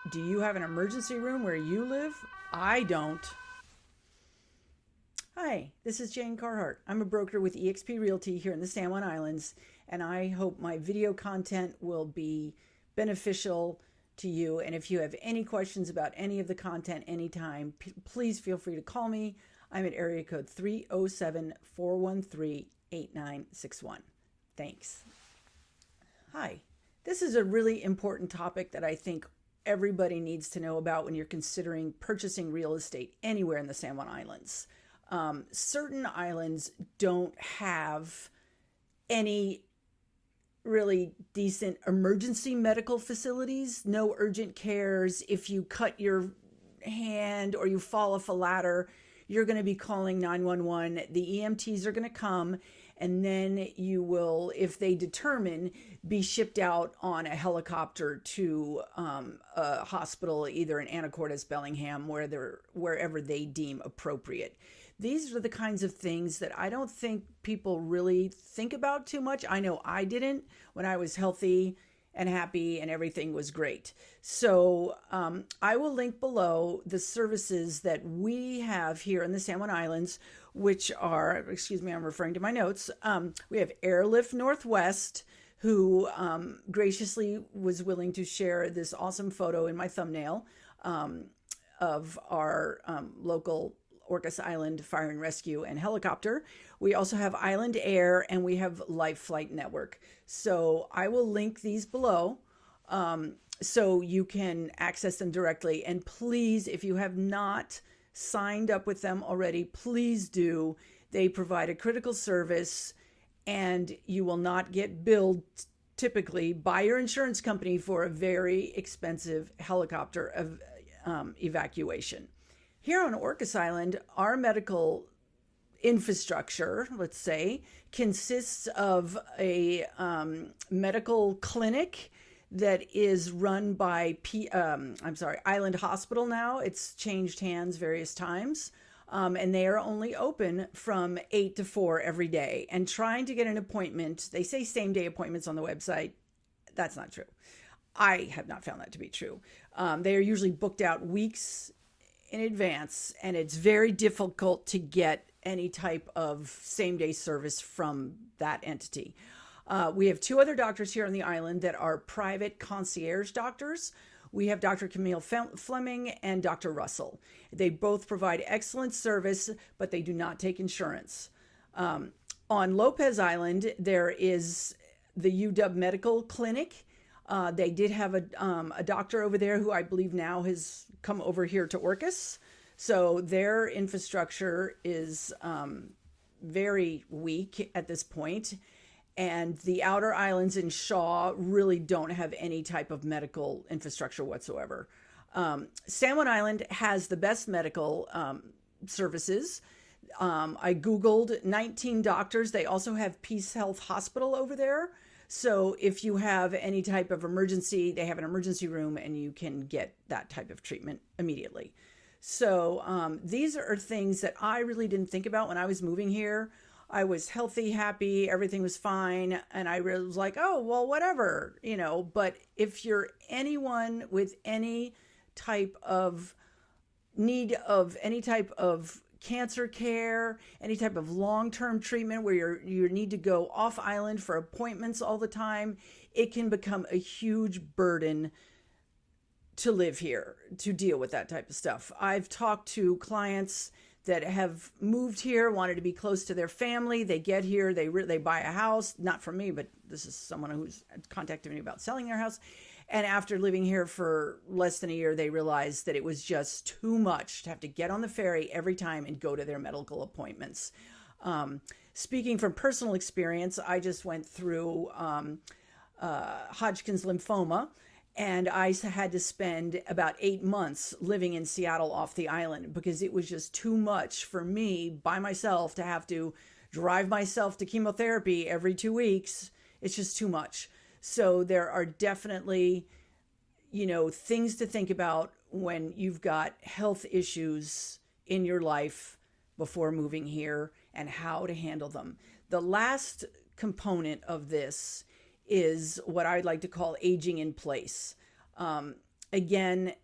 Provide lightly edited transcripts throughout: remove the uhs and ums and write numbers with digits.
Do you have an emergency room where you live? I don't. Hi, this is Jane Carhart. I'm a broker with eXp Realty here in the San Juan Islands, and I hope my video content will be beneficial to you. And if you have any questions about any of the content anytime, please feel free to call me. I'm at area code 307-413-8961. Thanks. Hi. This is a really important topic that I think everybody needs to know about when you're considering purchasing real estate anywhere in the San Juan Islands. Certain islands don't have any really decent emergency medical facilities, no urgent cares. If you cut your hand or you fall off a ladder, you're going to be calling 911. The EMTs are going to come, and then you will, if they determine, be shipped out on a helicopter to a hospital, either in Anacortes, Bellingham, wherever they deem appropriate. These are the kinds of things that I don't think people really think about too much. I know I didn't when I was healthy and happy and everything was great. So I will link below the services that we have here in the San Juan Islands, which are, excuse me, I'm referring to my notes. We have Airlift Northwest, who graciously was willing to share this awesome photo in my thumbnail of our local Orcas Island Fire and Rescue and Helicopter. We also have Island Air, and we have Life Flight Network. So I will link these below so you can access them directly. And please, if you have not signed up with them already, please do. They provide a critical service, and you will not get billed typically by your insurance company for a very expensive helicopter evacuation. Here on Orcas Island, our medical infrastructure, let's say, consists of a medical clinic that is run by Island Hospital now. It's changed hands various times. And they are only open from 8 to 4 every day. And trying to get an appointment, they say same day appointments on the website. That's not true. I have not found that to be true. They are usually booked out weeks in advance, and it's very difficult to get any type of same day service from that entity. We have 2 other doctors here on the island that are private concierge doctors. We have Dr. Camille Fleming and Dr. Russell. They both provide excellent service, but they do not take insurance. On Lopez Island, there is the UW Medical Clinic. They did have a doctor over there who I believe now has come over here to Orcas. So their infrastructure is very weak at this point. And the outer islands in Shaw really don't have any type of medical infrastructure whatsoever. San Juan Island has the best medical services. I Googled 19 doctors. They also have Peace Health Hospital over there. So if you have any type of emergency, they have an emergency room and you can get that type of treatment immediately. So these are things that I really didn't think about when I was moving here. I was healthy, happy, everything was fine. And I was like, oh, well, whatever, but if you're anyone with any type of need of any type of cancer care, any type of long-term treatment where you need to go off island for appointments all the time, it can become a huge burden to live here, to deal with that type of stuff. I've talked to clients that have moved here, wanted to be close to their family. They get here, they buy a house, not from me, but this is someone who's contacted me about selling their house. And after living here for less than a year, they realized that it was just too much to have to get on the ferry every time and go to their medical appointments. Speaking from personal experience, I just went through Hodgkin's lymphoma, and I had to spend about 8 months living in Seattle off the island because it was just too much for me by myself to have to drive myself to chemotherapy every 2 weeks. It's just too much. So there are definitely, things to think about when you've got health issues in your life before moving here and how to handle them. The last component of this is what I'd like to call aging in place. again,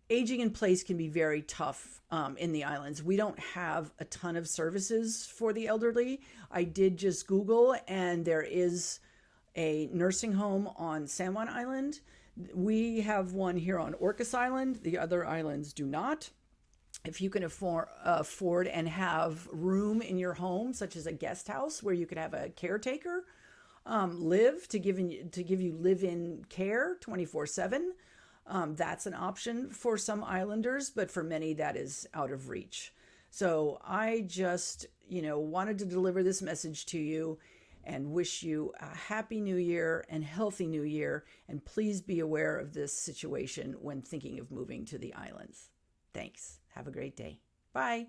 aging in place can be very tough in the islands. We don't have a ton of services for the elderly. I did just Google, and there is a nursing home on San Juan Island. We have one here on Orcas Island. The other islands do not. If you can afford and have room in your home, such as a guest house where you could have a caretaker live to give you live-in care 24/7, that's an option for some islanders, but for many that is out of reach. So I just, wanted to deliver this message to you and wish you a happy new year and healthy new year. And please be aware of this situation when thinking of moving to the islands. Thanks. Have a great day. Bye.